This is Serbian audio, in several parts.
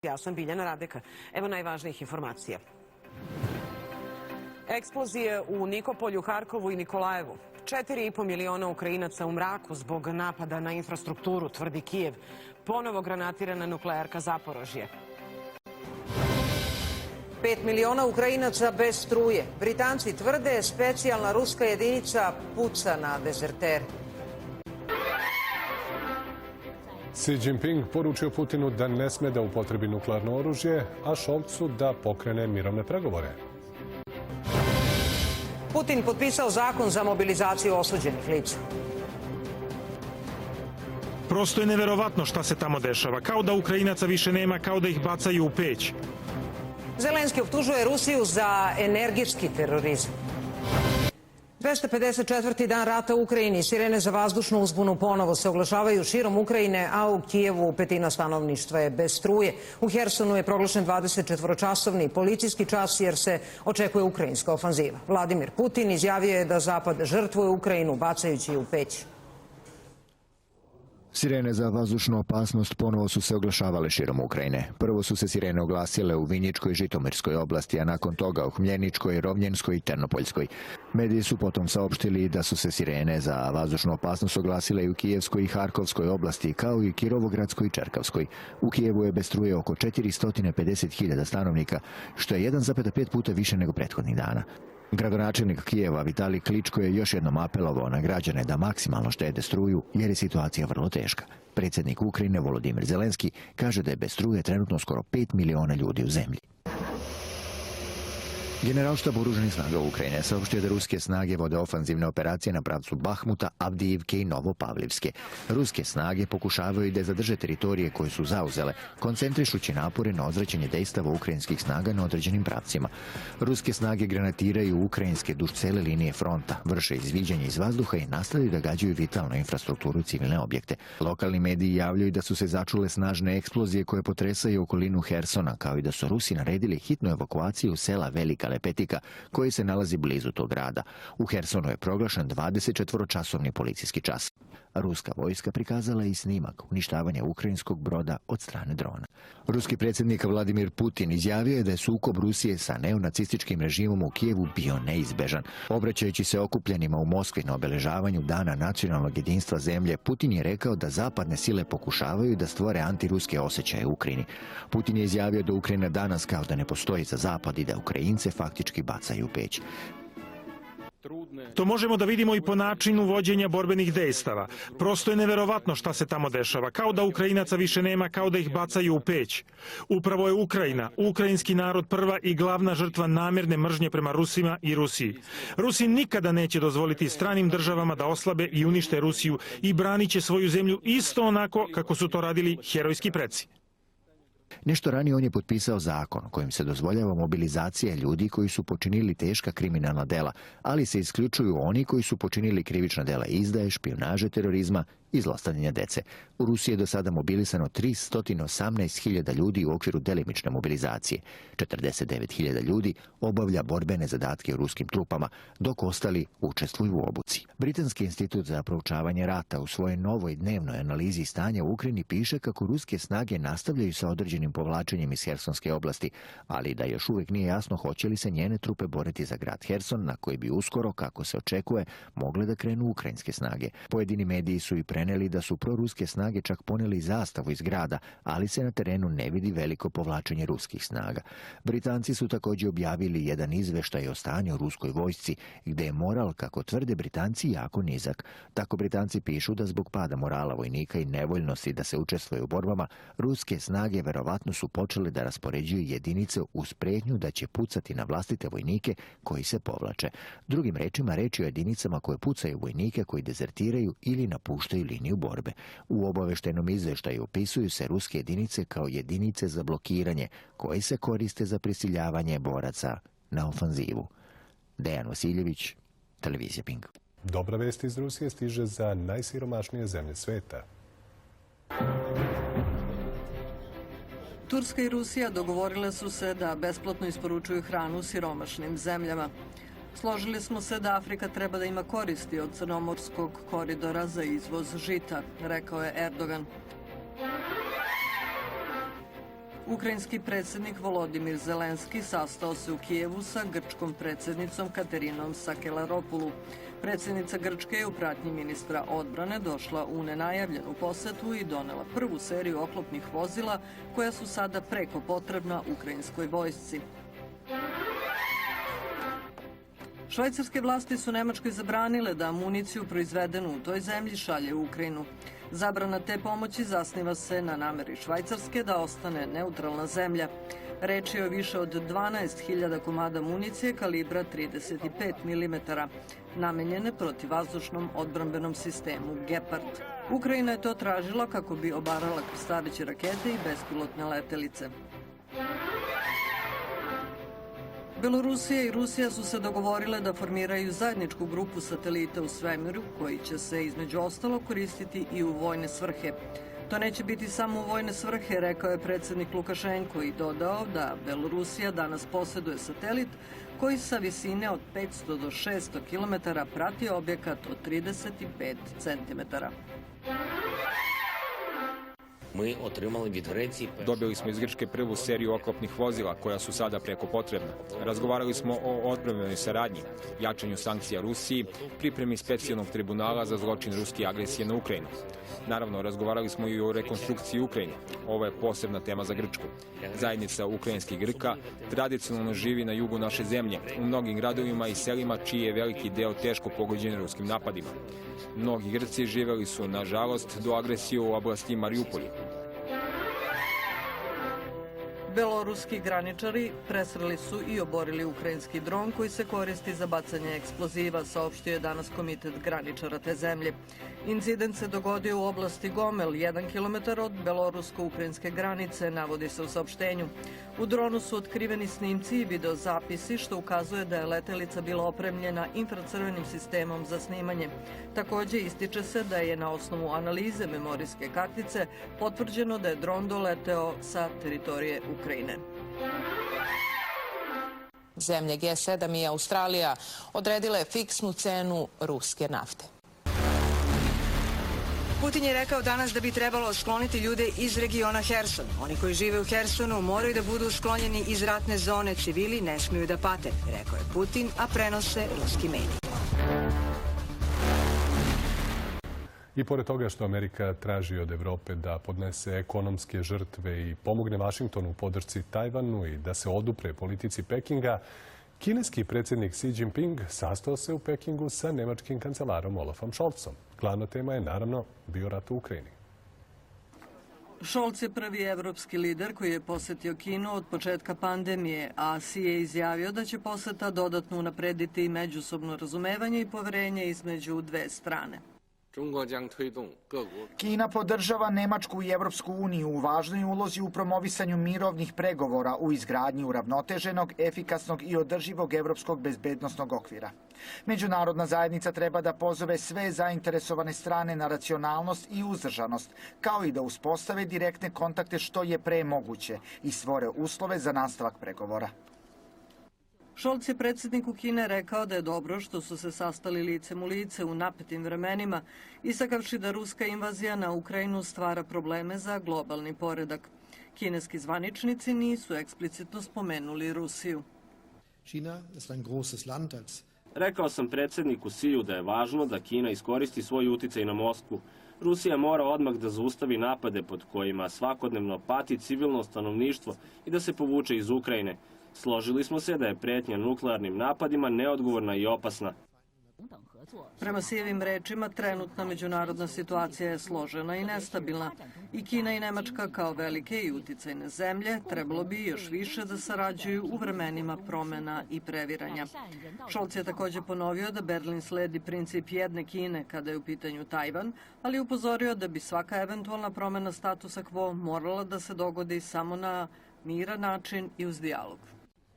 Ja sam Biljana Radeka. Evo najvažnijih informacija. Eksplozije u Nikopolju, Harkovu i Nikolajevu. 4,5 miliona Ukrajinaca u mraku zbog napada na infrastrukturu, tvrdi Kijev. Ponovo granatirana nuklearka Zaporožje. 5 miliona Ukrajinaca bez struje. Britanci tvrde specijalna ruska jedinica puca na dezertere. Xi Jinping poručio Putinu da ne sme da upotrebi nuklearno oružje, a Šolcu da pokrene mirovne pregovore. Putin potpisao zakon za mobilizaciju osuđenih lica. Prosto je neverovatno šta se tamo dešava. Kao da Ukrajinaca više nema, kao da ih bacaju u peć. Zelenski optužuje Rusiju za energetski terorizam. 254. dan rata u Ukrajini. Sirene za vazdušnu uzbunu ponovo se oglašavaju širom Ukrajine, a u Kijevu petina stanovništva je bez struje. U Hersonu je proglašen 24-časovni policijski čas jer se očekuje ukrajinska ofanziva. Vladimir Putin izjavio je da Zapad žrtvuje Ukrajinu bacajući u peć. Sirene za vazdušnu opasnost ponovo su se oglašavale širom Ukrajine. Prvo su se sirene oglasile u Vinjičkoj i Žitomirskoj oblasti, a nakon toga u Hmljeničkoj, Rovnjenskoj i Ternopoljskoj. Mediji su potom saopštili da su se sirene za vazdušnu opasnost oglasile i u Kijevskoj i Harkovskoj oblasti, kao i Kirovogradskoj i Čerkavskoj. U Kijevu je bez struje oko 450.000 stanovnika, što je 1,5 puta više nego prethodnih dana. Gradonačelnik Kijeva Vitalij Kličko je još jednom apelovao na građane da maksimalno štede struju jer je situacija vrlo teška. Predsjednik Ukrajine Volodimir Zelenski kaže da je bez struje trenutno skoro 5 miliona ljudi u zemlji. Generalštab oružanih snaga Ukrajine saopštio da ruske snage vode ofanzivne operacije na pravcu Bahmuta, Avdijivke i Novopavlivske. Ruske snage pokušavaju da zadrže teritorije koje su zauzele, koncentrišući napore na odvraćanje dejstava ukrajinskih snaga na određenim pravcima. Ruske snage granatiraju ukrajinske duž cele linije fronta, vrše izviđanje iz vazduha i nastavljaju da gađaju vitalnu infrastrukturu i civilne objekte. Lokalni mediji javljaju da su se začule snažne eksplozije koje potresaju okolinu Hersona, kao i da su Rusi naredili hitnu evakuaciju sela Velika Lepetika, koji se nalazi blizu tog grada. U Hersonu je proglašen 24-časovni policijski čas. Ruska vojska prikazala je i snimak uništavanja ukrajinskog broda od strane drona. Ruski predsjednik Vladimir Putin izjavio je da je sukob Rusije sa neonacističkim režimom u Kijevu bio neizbežan. Obraćajući se okupljenima u Moskvi na obeležavanju Dana nacionalnog jedinstva zemlje, Putin je rekao da zapadne sile pokušavaju da stvore antiruske osjećaje u Ukrajini. Putin je izjavio da Ukrajina danas kao da ne postoji za zapad i da Ukrajince faktički bacaju u peć. To možemo da vidimo i po načinu vođenja borbenih dejstava. Prosto je neverovatno šta se tamo dešava. Kao da Ukrajinaca više nema, kao da ih bacaju u peć. Upravo je Ukrajina, ukrajinski narod prva i glavna žrtva namjerne mržnje prema Rusima i Rusiji. Rusi nikada neće dozvoliti stranim državama da oslabe i unište Rusiju i branit će svoju zemlju isto onako kako su to radili herojski preci. Nešto ranije on je potpisao zakon kojim se dozvoljava mobilizacija ljudi koji su počinili teška kriminalna dela, ali se isključuju oni koji su počinili krivična dela izdaje, špijunaže, terorizma i zlostavljanja dece. U Rusiji je do sada mobilisano 318.000 ljudi u okviru delimične mobilizacije. 49.000 ljudi obavlja borbene zadatke u ruskim trupama, dok ostali učestvuju u obuci. Britanski institut za proučavanje rata u svojoj novoj dnevnoj analizi stanja u Ukrajini piše kako ruske snage nastavljaju sa određenim povlačenjem iz Hersonske oblasti, ali da još uvijek nije jasno hoće li se njene trupe boriti za grad Herson, na koji bi uskoro, kako se očekuje, mogle da krenu ukrajinske snage. Pojedini mediji su i preneli da su proruske snage čak poneli zastavu iz grada, ali se na terenu ne vidi veliko povlačenje ruskih snaga. Britanci su također objavili jedan izveštaj o stanju u ruskoj vojsci, gdje je moral, kako tvrde Britanci, jako nizak. Tako Britanci pišu da zbog pada morala vojnika i nevoljnosti da se učestvuje u borbama, ruske snage verovatno su počele da raspoređuju jedinice uz prijetnju da će pucati na vlastite vojnike koji se povlače. Drugim rečima, reč je o jedinicama koje pucaju vojnike koji dezertiraju ili napuštaju liniju borbe. U obaveštenom izveštaju opisuju se ruske jedinice kao jedinice za blokiranje koje se koriste za prisiljavanje boraca na ofanzivu. Dejan Vasiljević, televizija Pink. Dobra vest iz Rusije stiže za najsiromašnije zemlje sveta. Turska i Rusija dogovorile su se da besplatno isporučuju hranu siromašnim zemljama. Složili smo se da Afrika treba da ima koristi od crnomorskog koridora za izvoz žita, rekao je Erdogan. Ukrajinski predsjednik Volodimir Zelenski sastao se u Kijevu sa grčkom predsjednicom Katerinom Sakelaropulu. Predsjednica Grčke je u pratnji ministra odbrane došla u nenajavljenu posetu i donela prvu seriju oklopnih vozila koja su sada preko potrebna ukrajinskoj vojsci. Švajcarske vlasti su Nemačkoj zabranile da amuniciju proizvedenu u toj zemlji šalje u Ukrajinu. Zabrana te pomoći zasniva se na nameri Švajcarske da ostane neutralna zemlja. Reč je o više od 12.000 komada municije kalibra 35 mm, namenjene protivvazdušnom odbrambenom sistemu Gepard. Ukrajina je to tražila kako bi obarala krstareće rakete i bespilotne letelice. Belorusija i Rusija su se dogovorile da formiraju zajedničku grupu satelita u svemiru koji će se između ostalo koristiti i u vojne svrhe. To neće biti samo u vojne svrhe, rekao je predsjednik Lukašenko i dodao da Belorusija danas posjeduje satelit koji sa visine od 500 do 600 km prati objekat od 35 cm. Dobili smo iz Grčke prvu seriju oklopnih vozila koja su sada preko potrebna. Razgovarali smo o odbrambenoj saradnji, jačanju sankcija Rusiji, pripremi specijalnog tribunala za zločin ruske agresije na Ukrajinu. Naravno, razgovarali smo i o rekonstrukciji Ukrajine. Ovo je posebna tema za Grčku. Zajednica ukrajinskih Grka tradicionalno živi na jugu naše zemlje, u mnogim gradovima i selima čiji je veliki deo teško pogođen ruskim napadima. Mnogi Grci živeli su, nažalost, do agresije u oblasti Mariupolja. Beloruski graničari presreli su i oborili ukrajinski dron koji se koristi za bacanje eksploziva, saopštio je danas komitet graničara te zemlje. Incident se dogodio u oblasti Gomel, 1 km od belorusko-ukrajinske granice, navodi se u saopštenju. U dronu su otkriveni snimci i videozapisi, što ukazuje da je letelica bila opremljena infracrvenim sistemom za snimanje. Također ističe se da je na osnovu analize memorijske kartice potvrđeno da je dron doleteo sa teritorije Ukrajine. Zemlje G7 i Australija odredile fiksnu cenu ruske nafte. Putin je rekao danas da bi trebalo skloniti ljude iz regiona Herson. Oni koji žive u Hersonu moraju da budu sklonjeni iz ratne zone, civili ne smiju da pate, rekao je Putin, a prenose ruski mediji. I pored toga što Amerika traži od Evrope da podnese ekonomske žrtve i pomogne Vašingtonu u podršci Tajvanu i da se odupre politici Pekinga, kineski predsjednik Xi Jinping sastao se u Pekingu sa nemačkim kancelarom Olafom Scholzom. Glavna tema je naravno bio rat u Ukrajini. Scholz je prvi evropski lider koji je posjetio Kinu od početka pandemije, a Xi je izjavio da će poseta dodatno unaprediti međusobno razumevanje i poverenje između dve strane. Kina podržava Nemačku i Evropsku uniju u važnoj ulozi u promovisanju mirovnih pregovora u izgradnji uravnoteženog, efikasnog i održivog evropskog bezbednosnog okvira. Međunarodna zajednica treba da pozove sve zainteresovane strane na racionalnost i uzdržanost, kao i da uspostave direktne kontakte što je pre moguće i stvore uslove za nastavak pregovora. Scholz je predsjedniku Kine rekao da je dobro što su se sastali licem u lice u napetim vremenima, istakavši da ruska invazija na Ukrajinu stvara probleme za globalni poredak. Kineski zvaničnici nisu eksplicitno spomenuli Rusiju. Rekao sam predsjedniku Xiju da je važno da Kina iskoristi svoj uticaj na Moskvu. Rusija mora odmah da zaustavi napade pod kojima svakodnevno pati civilno stanovništvo i da se povuče iz Ukrajine. Složili smo se da je pretnja nuklearnim napadima neodgovorna i opasna. Prema Xijevim rečima, trenutna međunarodna situacija je složena i nestabilna. I Kina i Nemačka kao velike i uticajne zemlje trebalo bi još više da sarađuju u vremenima promjena i previranja. Scholz je također ponovio da Berlin sledi princip jedne Kine kada je u pitanju Tajvan, ali upozorio da bi svaka eventualna promjena statusa quo morala da se dogodi samo na miran način i uz dijalog.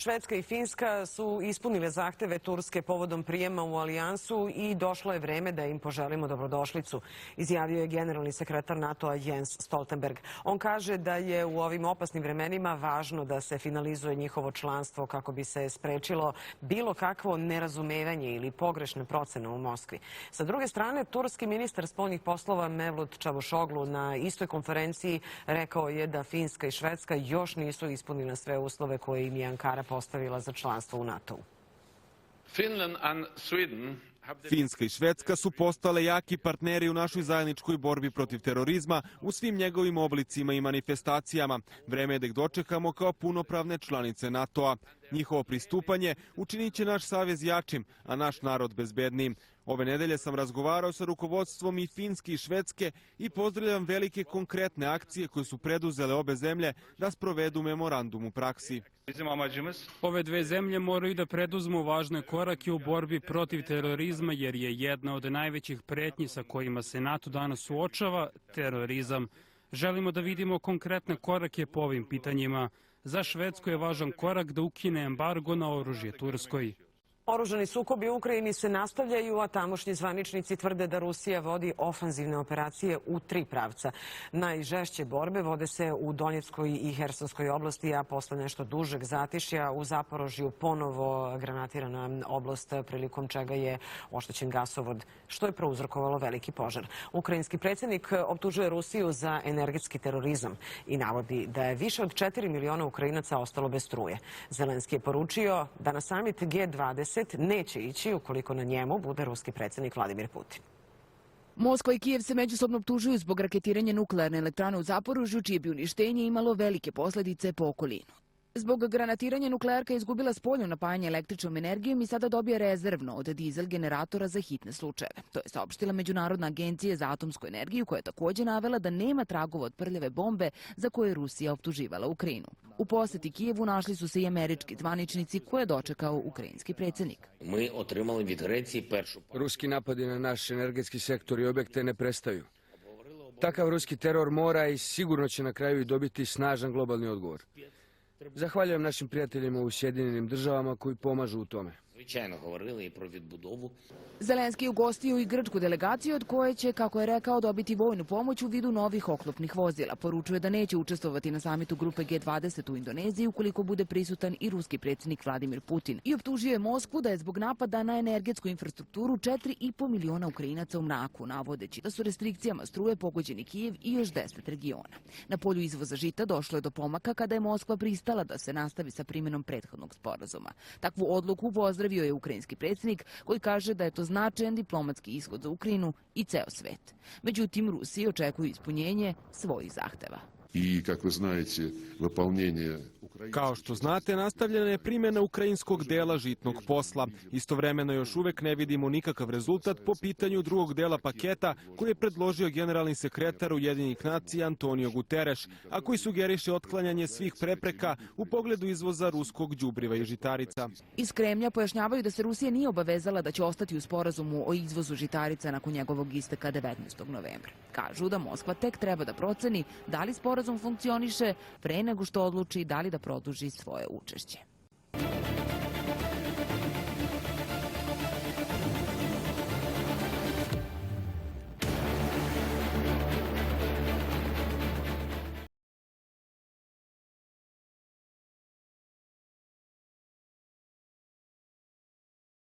Švedska i Finska su ispunile zahteve Turske povodom prijema u alijansu i došlo je vreme da im poželimo dobrodošlicu, izjavio je generalni sekretar NATO-a Jens Stoltenberg. On kaže da je u ovim opasnim vremenima važno da se finalizuje njihovo članstvo kako bi se sprečilo bilo kakvo nerazumevanje ili pogrešne procene u Moskvi. Sa druge strane, turski ministar spoljnih poslova Mevlut Čavušoglu na istoj konferenciji rekao je da Finska i Švedska još nisu ispunile sve uslove koje im je Ankara postavila za članstvo u NATO-u. Finska i Švedska su postale jaki partneri u našoj zajedničkoj borbi protiv terorizma u svim njegovim oblicima i manifestacijama. Vreme je da ih dočekamo kao punopravne članice NATO-a. Njihovo pristupanje učinit će naš savez jačim, a naš narod bezbednijim. Ove nedelje sam razgovarao sa rukovodstvom i Finske i Švedske i pozdravljam velike konkretne akcije koje su preduzele obe zemlje da sprovedu memorandum u praksi. Ove dve zemlje moraju da preduzmu važne korake u borbi protiv terorizma jer je jedna od najvećih pretnji sa kojima se NATO danas suočava terorizam. Želimo da vidimo konkretne korake po ovim pitanjima. Za Švedsku je važan korak da ukine embargo na oružje Turskoj. Oružani sukobi u Ukrajini se nastavljaju, a tamošnji zvaničnici tvrde da Rusija vodi ofanzivne operacije u 3 pravca. Najžešće borbe vode se u Donjeckoj i Hersonskoj oblasti, a posle nešto dužeg zatišja u Zaporožju ponovo granatirana oblast, prilikom čega je oštećen gasovod, što je prouzrokovalo veliki požar. Ukrajinski predsjednik optužuje Rusiju za energetski terorizam i navodi da je više od 4 miliona Ukrajinaca ostalo bez struje. Zelenski je poručio da na samit G20 neće ići ukoliko na njemu bude ruski predsjednik Vladimir Putin. Moskva i Kijev se međusobno optužuju zbog raketiranja nuklearne elektrane u Zaporožju, čije bi uništenje imalo velike posljedice po okolinu. Zbog granatiranja nuklearka je izgubila spoljno napajanje električnom energijom i sada dobija rezervno od dizel generatora za hitne slučajeve. To je saopštila Međunarodna agencija za atomsku energiju, koja je također navela da nema tragova od prljave bombe za koje je Rusija optuživala Ukrajinu. U posjeti Kijevu našli su se i američki zvaničnici koje je dočekao ukrajinski predsjednik. Ruski napadi na naš energetski sektor i objekte ne prestaju. Takav ruski teror mora i sigurno će na kraju i dobiti snažan globalni odgovor. Zahvaljujem našim prijateljima u Sjedinjenim Državama koji pomažu u tome. Zelenski je ugostio i grčku delegaciju od koje će, kako je rekao, dobiti vojnu pomoć u vidu novih oklopnih vozila. Poručuje da neće učestvovati na samitu grupe G20 u Indoneziji ukoliko bude prisutan i ruski predsjednik Vladimir Putin. I optužio je Moskvu da je zbog napada na energetsku infrastrukturu 4,5 miliona Ukrajinaca u mraku, navodeći da su restrikcijama struje pogođeni Kijev i još 10 regiona. Na polju izvoza žita došlo je do pomaka kada je Moskva pristala da se nastavi sa primjenom prethodnog sporazuma. Takvu odluku pozdravio je ukrajinski predsjednik, koji kaže da je to značajan diplomatski ishod za Ukrajinu i ceo svet. Međutim, Rusiji očekuju ispunjenje svojih zahteva. Kao što znate, nastavljena je primjena ukrajinskog dela žitnog posla. Istovremeno još uvek ne vidimo nikakav rezultat po pitanju drugog dela paketa koji je predložio generalni sekretar Ujedinjenih nacija Antonio Guterres, a koji sugeriše otklanjanje svih prepreka u pogledu izvoza ruskog đubriva i žitarica. Iz Kremlja pojašnjavaju da se Rusija nije obavezala da će ostati u sporazumu o izvozu žitarica nakon njegovog isteka 19. novembra. Kažu da Moskva tek treba da proceni da li sporazum funkcioniše pre nego što odluči da li da produži svoje učešće.